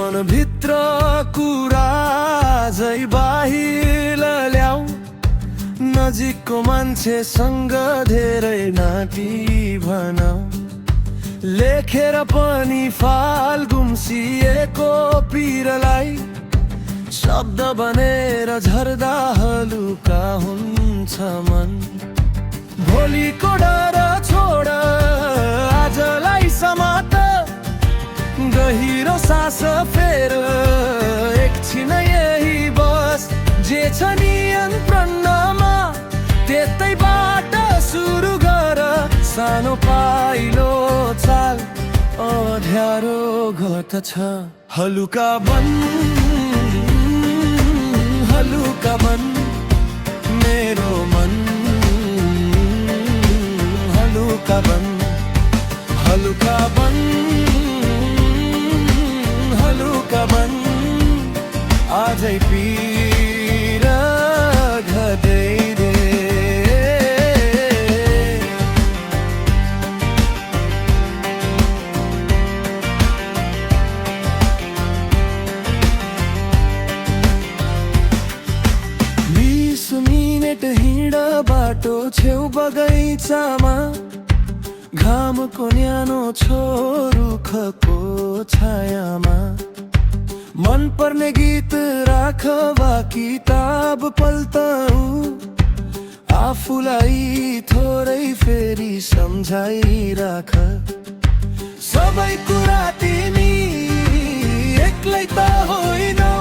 मनभित्र कुरा झै बाहिर ल्याऊ, नजिकको मान्छेसँग धेरै नाटी भनाऊ। लेखेर पनि फाल गुम्सिएको पीरलाई शब्द बनेर झर्दा हलुका हुन्छ मन। भोलिको डर छोड आजलाई समात, गहिरो सास फेर एकछिन यही बस। जे छ नियन्त्रणमा त्यतैबाट सुरु गर, सानो पाइलो चाल अँध्यारो गर्दछ। हलुका बन, हलुका बन मेरो मन, हलुका बन, हलुका बन, हलुका बन। आजै पीर घटाइदे। मिनेट हिँड बाटो छेउ बगैँचामा, घामको न्यानो रुखको छायामा। मन पर्ने गीत राख वा किताब पल्टाऊ, आफूलाई थोरै फेरि सम्झाइराख। सबै कुरा तिमी एक्लै त होइनौ,